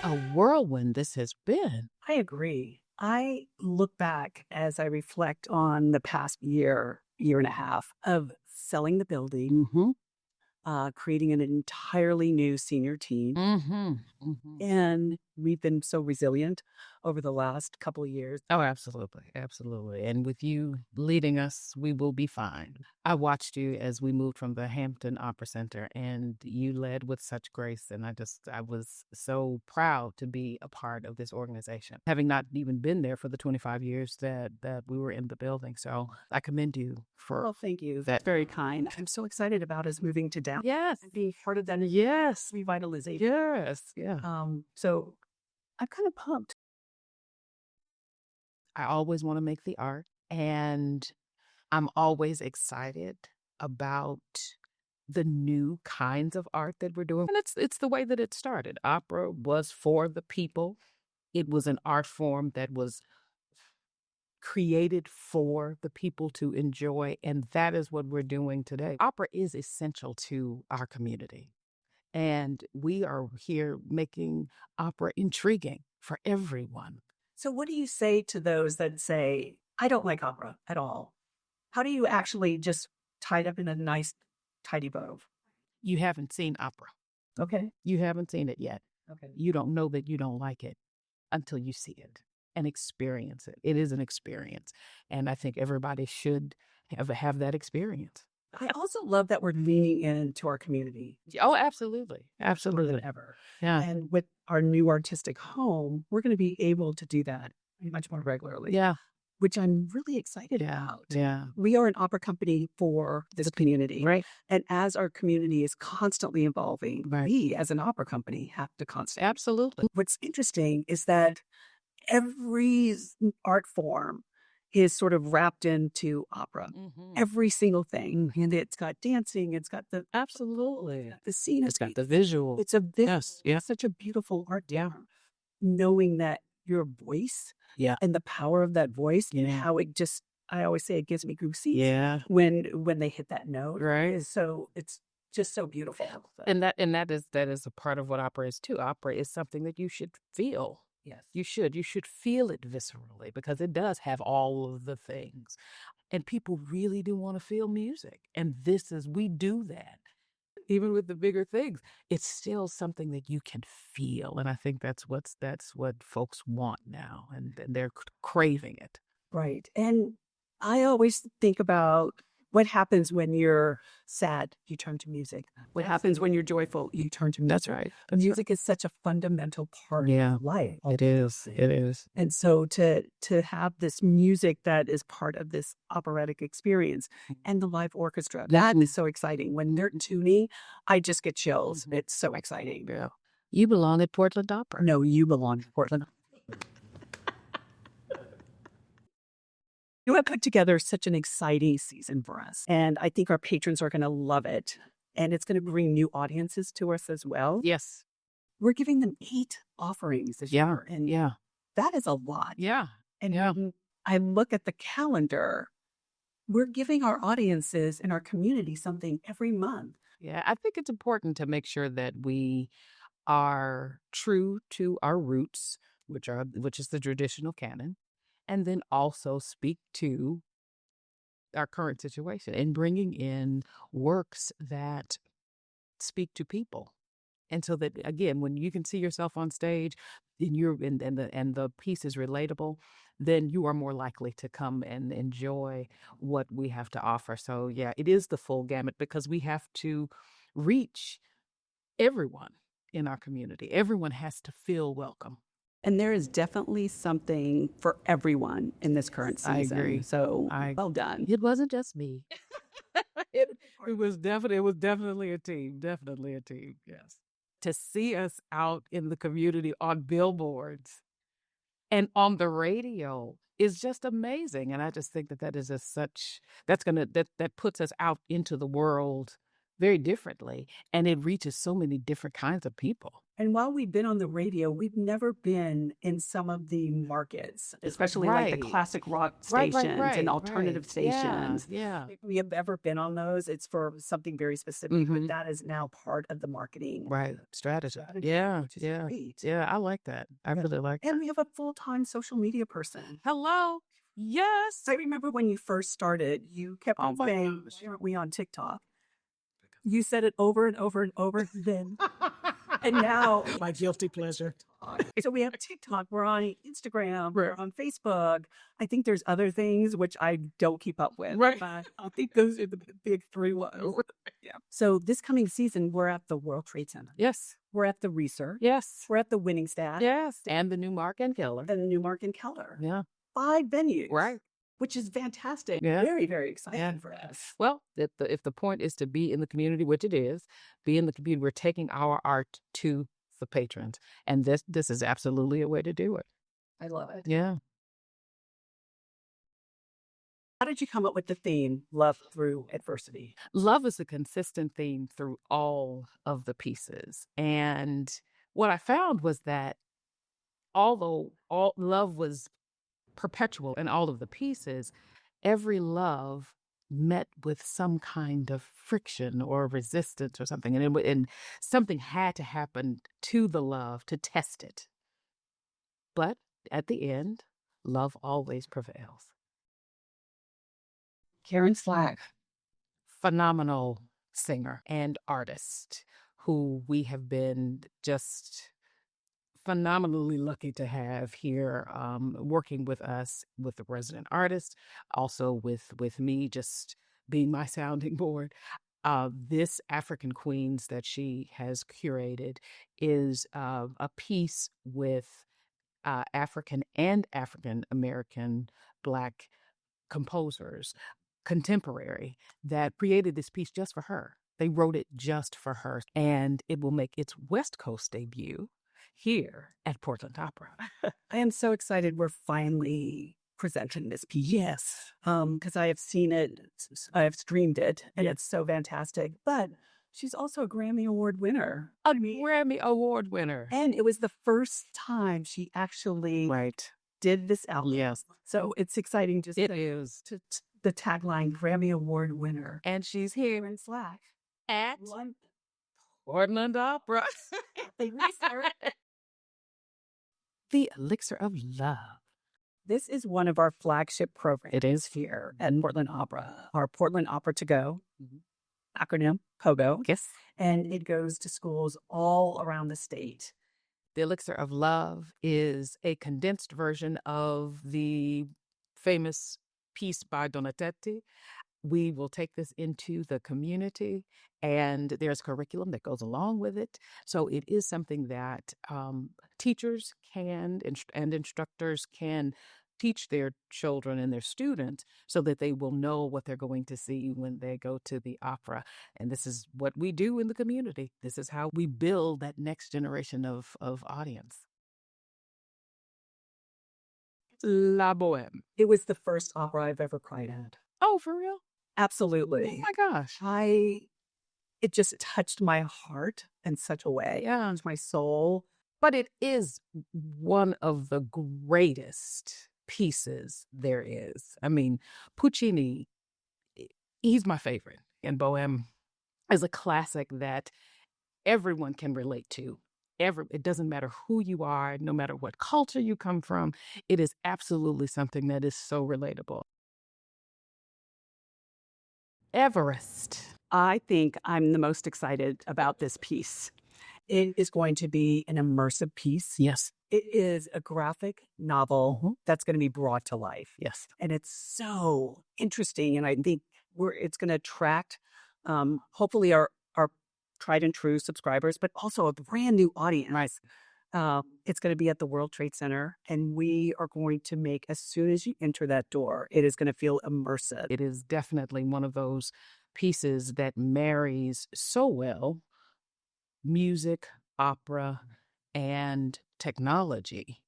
A whirlwind this has been. I agree. I look back as I reflect on the past year and a half of selling the building, Mm-hmm. creating an entirely new senior team. Mm-hmm. Mm-hmm. And we've been so resilient over the last couple of years. Oh, absolutely. Absolutely. And with you leading us, we will be fine. I watched you as we moved from the Hampton Opera Center, and you led with such grace. And I was so proud to be a part of this organization, having not even been there for the 25 years that we were in the building. So I commend you for Well, thank you. that. That's very kind. I'm so excited about us moving to downtown. Yes. And being part of that Yes. revitalization. Yes. Yeah. So I'm kind of pumped. I always want to make the art, and I'm always excited about the new kinds of art that we're doing. And it's the way that it started. Opera was for the people. It was an art form that was created for the people to enjoy, and that is what we're doing today. Opera is essential to our community, and we are here making opera intriguing for everyone. So what do you say to those that say, I don't like opera at all? How do you actually just tie it up in a nice, tidy bow? You haven't seen opera. Okay. You haven't seen it yet. Okay. You don't know that you don't like it until you see it and experience it. It is an experience. And I think everybody should have that experience. I also love that we're leaning into our community Oh, absolutely. more Absolutely. than ever. Yeah. And with our new artistic home, we're going to be able to do that much more regularly. Yeah. Which I'm really excited about. Yeah. We are an opera company for this community. Right. And as our community is constantly evolving, Right. we as an opera company have to constantly. Absolutely. What's interesting is that every art form is sort of wrapped into opera. Mm-hmm. Every single thing. And it's got dancing, it's got the Absolutely. the scene. It's got the visual. It's a Yes. Yeah. It's such a beautiful art form. Knowing that your voice and the power of that voice and how it just, I always say it gives me goosebumps. Yeah. When they hit that note. Right. So it's just so beautiful. And that is a part of what opera is too. Opera is something that you should feel. Yes. You should feel it viscerally, because it does have all of the things. And people really do want to feel music. And we do that. Even with the bigger things, it's still something that you can feel. And I think that's what folks want now. And they're craving it. Right. And I always think about what happens when you're sad, you turn to music. What happens when you're joyful, you turn to music. That's right. Music is such a fundamental part of life. It is. It is. And so to have this music that is part of this operatic experience and the live orchestra, that is so exciting. When they're tuning, I just get chills. It's so exciting. Yeah. You belong at Portland Opera. No, you belong at Portland. You have put together such an exciting season for us. And I think our patrons are going to love it. And it's going to bring new audiences to us as well. Yes. We're giving them 8 offerings this year. And that is a lot. Yeah. And when I look at the calendar, we're giving our audiences and our community something every month. Yeah. I think it's important to make sure that we are true to our roots, which is the traditional canon, and then also speak to our current situation and bringing in works that speak to people. And so that, again, when you can see yourself on stage and the piece is relatable, then you are more likely to come and enjoy what we have to offer. So yeah, it is the full gamut, because we have to reach everyone in our community. Everyone has to feel welcome. And there is definitely something for everyone in this current season. I agree. So well done. It wasn't just me. it was definitely a team. Definitely a team. Yes. To see us out in the community on billboards and on the radio is just amazing. And I just think that is that puts us out into the world very differently, and it reaches so many different kinds of people. And while we've been on the radio, we've never been in some of the markets, especially like the Right. classic rock Right, stations and right. alternative stations. Yeah. If we have ever been on those, it's for something very specific, but Mhm. that is now part of the marketing Right. Strategy. strategy, Yeah. which is Yeah. great. Yeah. I like that. I really like that. And we have a full-time social media person. Hello. Yes. I remember when you first started, you kept Oh on my saying, gosh. "Why aren't we on TikTok?" You said it over and over and over. Then and now My guilty pleasure. so we have TikTok, we're on Instagram, we're Right. on Facebook. I think there's other things which I don't keep up with. Right. But I think those are the big three ones. Yeah. So this coming season, we're at the World Trade Center. Yes. We're at the Research. Yes. We're at the Winning Stat. Yes. And the new Mark and Keller. And the Newmark and Keller. Yeah. 5 venues. Right. Which is fantastic. Yeah. Very, very exciting Yeah. for us. Well, if the point is to be in the community, which it is, be in the community, we're taking our art to the patrons. And this is absolutely a way to do it. I love it. Yeah. How did you come up with the theme, Love Through Adversity? Love is a consistent theme through all of the pieces. And what I found was that although all love was perpetual in all of the pieces, every love met with some kind of friction or resistance or something. And something had to happen to the love to test it. But at the end, love always prevails. Karen Slack. Phenomenal singer and artist who we have been just phenomenally lucky to have here working with us, with the resident artist, also with me just being my sounding board. This African Queens that she has curated is a piece with African and African American Black composers, contemporary, that created this piece just for her. They wrote it just for her, and it will make its West Coast debut here at Portland Opera. I am so excited we're finally presenting this piece. Yes. Because I have seen it, I have streamed it, and it's so fantastic. But she's also a Grammy Award winner. A Grammy Award winner. And it was the first time she actually did this album. Yes. So it's exciting just It is. to the tagline Grammy Award winner. And she's here Karen Slack at London. Portland Opera. The Elixir of Love. This is one of our flagship programs. It is Here at Portland Opera. Our Portland Opera to Go, acronym POGO. Yes. And it goes to schools all around the state. The Elixir of Love is a condensed version of the famous piece by Donizetti. We will take this into the community, and there's curriculum that goes along with it. So it is something that teachers can and instructors can teach their children and their students so that they will know what they're going to see when they go to the opera. And this is what we do in the community. This is how we build that next generation of audience. La Boheme. It was the first opera I've ever cried at. Oh, for real? Absolutely. Oh my gosh. It just touched my heart in such a way. Yeah. Touched my soul. But it is one of the greatest pieces there is. I mean, Puccini, he's my favorite. And Bohème is a classic that everyone can relate to. It doesn't matter who you are, no matter what culture you come from. It is absolutely something that is so relatable. Everest. I think I'm the most excited about this piece. It is going to be an immersive piece. Yes. It is a graphic novel that's going to be brought to life. Yes. And it's so interesting. And I think it's going to attract, hopefully, our tried and true subscribers, but also a brand new audience. Right. It's going to be at the World Trade Center, and we are going to make, as soon as you enter that door, it is going to feel immersive. It is definitely one of those pieces that marries so well music, opera, and technology.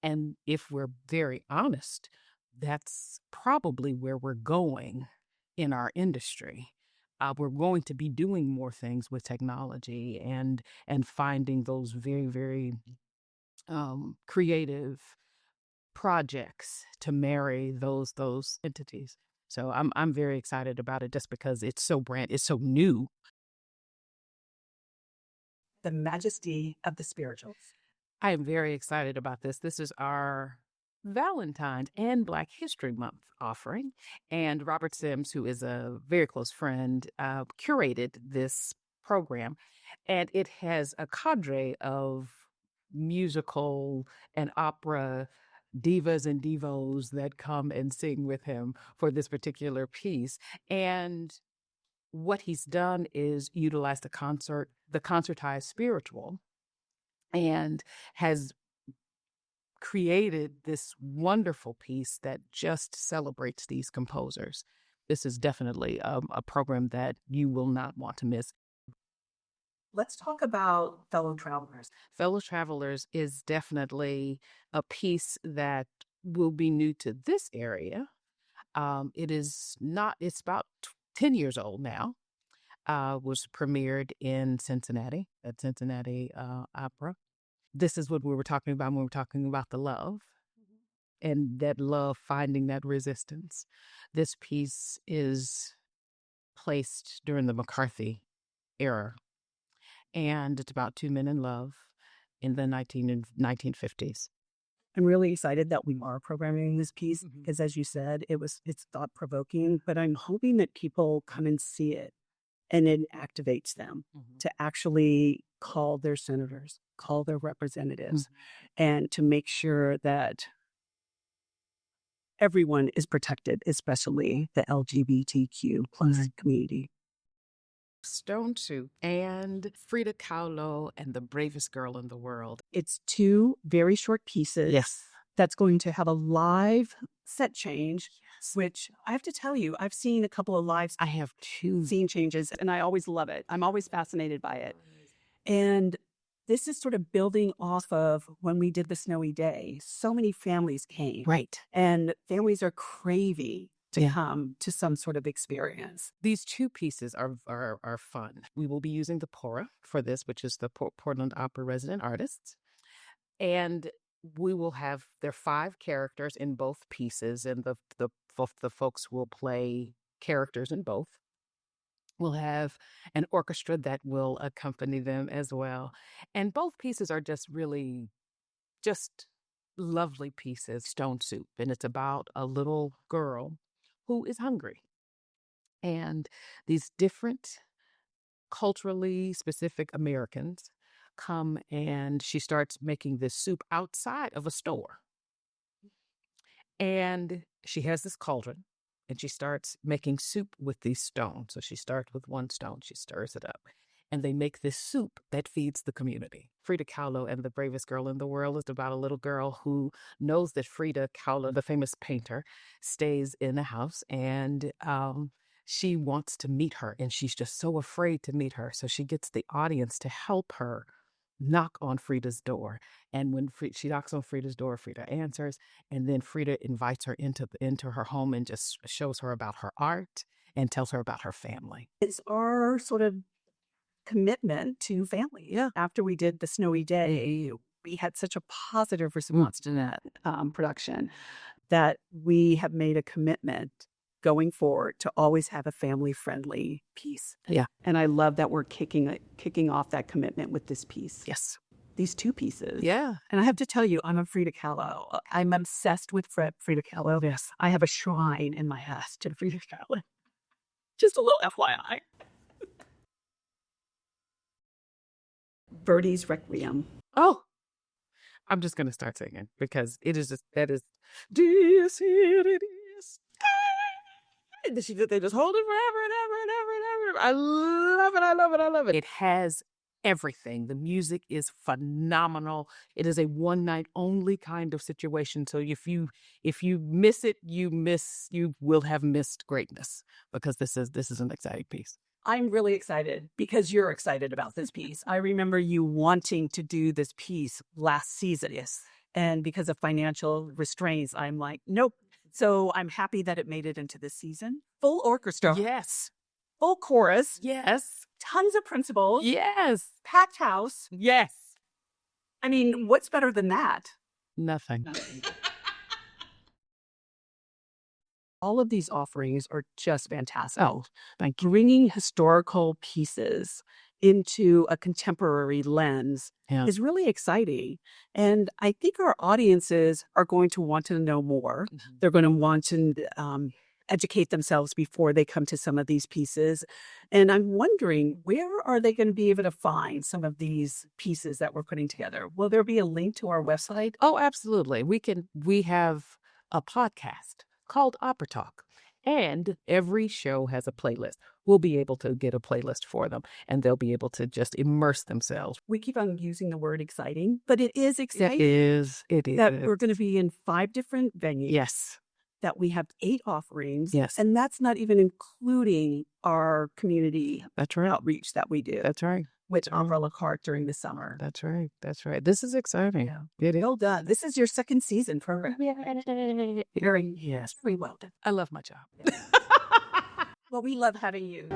And if we're very honest, that's probably where we're going in our industry. we're going to be doing more things with technology and finding those very, very creative projects to marry those entities. So I'm very excited about it just because it's so new. The majesty of the spirituals. I am very excited about this. This is our Valentine's and Black History Month offering. And Robert Sims, who is a very close friend, curated this program. And it has a cadre of musical and opera divas and divos that come and sing with him for this particular piece. And what he's done is utilize the concertized spiritual, and has created this wonderful piece that just celebrates these composers. This is definitely a program that you will not want to miss. Let's talk about Fellow Travelers. Fellow Travelers is definitely a piece that will be new to this area. It is not, it's about 10 years old now. Was premiered in Cincinnati, at Cincinnati Opera. This is what we were talking about when we were talking about the love, and that love finding that resistance. This piece is placed during the McCarthy era, and it's about two men in love in the 1950s. I'm really excited that we are programming this piece because, as you said, it's thought-provoking, but I'm hoping that people come and see it and it activates them to actually call their senators, call their representatives, and to make sure that everyone is protected, especially the LGBTQ plus community. Stone Soup and Frida Kahlo and The Bravest Girl in the World. It's two very short pieces. Yes. That's going to have a live set change, which I have to tell you, I've seen a couple of live I have two scene changes, and I always love it. I'm always fascinated by it. And this is sort of building off of when we did the Snowy Day. So many families came. Right. And families are craving to come to some sort of experience. These two pieces are fun. We will be using the PORA for this, which is the Portland Opera Resident Artists. And we will have their 5 characters in both pieces, and the folks will play characters in both. We'll have an orchestra that will accompany them as well. And both pieces are just really just lovely pieces. Stone Soup, and it's about a little girl who is hungry. And these different culturally specific Americans come, and she starts making this soup outside of a store. And she has this cauldron, and she starts making soup with these stones. So she starts with one stone, she stirs it up, and they make this soup that feeds the community. Frida Kahlo and The Bravest Girl in the World is about a little girl who knows that Frida Kahlo, the famous painter, stays in the house, and she wants to meet her, and she's just so afraid to meet her. So she gets the audience to help her knock on Frida's door. And when she knocks on Frida's door, Frida answers, and then Frida invites her into her home and just shows her about her art and tells her about her family. It's our sort of commitment to family. Yeah. After we did the Snowy Day, we had such a positive response to that production that we have made a commitment going forward to always have a family-friendly piece. Yeah. And I love that we're kicking off that commitment with this piece. Yes. These two pieces. Yeah. And I have to tell you, I'm a Frida Kahlo. I'm obsessed with Frida Kahlo. Yes. I have a shrine in my house to Frida Kahlo. Just a little FYI. Birdie's Requiem. Oh, I'm just going to start singing because it is just, that is, this here it is. They just hold it forever and ever and ever and ever. I love it. I love it. I love it. It has everything. The music is phenomenal. It is a one night only kind of situation. So if you miss it, you will have missed greatness, because this is an exciting piece. I'm really excited because you're excited about this piece. I remember you wanting to do this piece last season. Yes. And because of financial restraints, I'm like, nope. So I'm happy that it made it into this season. Full orchestra. Yes. full chorus, Yes. tons of principals, Yes. packed house. Yes. I mean, what's better than that? Nothing. All of these offerings are just fantastic. Oh, thank you. Bringing historical pieces into a contemporary lens Yeah. is really exciting. And I think our audiences are going to want to know more. Mhm. They're going to want to educate themselves before they come to some of these pieces. And I'm wondering, where are they going to be able to find some of these pieces that we're putting together? Will there be a link to our website? Oh, absolutely. We have a podcast called Opera Talk, and every show has a playlist. We'll be able to get a playlist for them, and they'll be able to just immerse themselves. We keep on using the word exciting, but it is exciting. It is. That we're going to be in 5 different venues. Yes. That we have 8 offerings. Yes. And that's not even including our community That's right. outreach that we do. That's right. With Umbrella Cart during the summer. That's right. That's right. This is exciting. Yeah. It is. Well done. This is your second season program. Very, Yes. very well done. I love my job. Well, we love having you.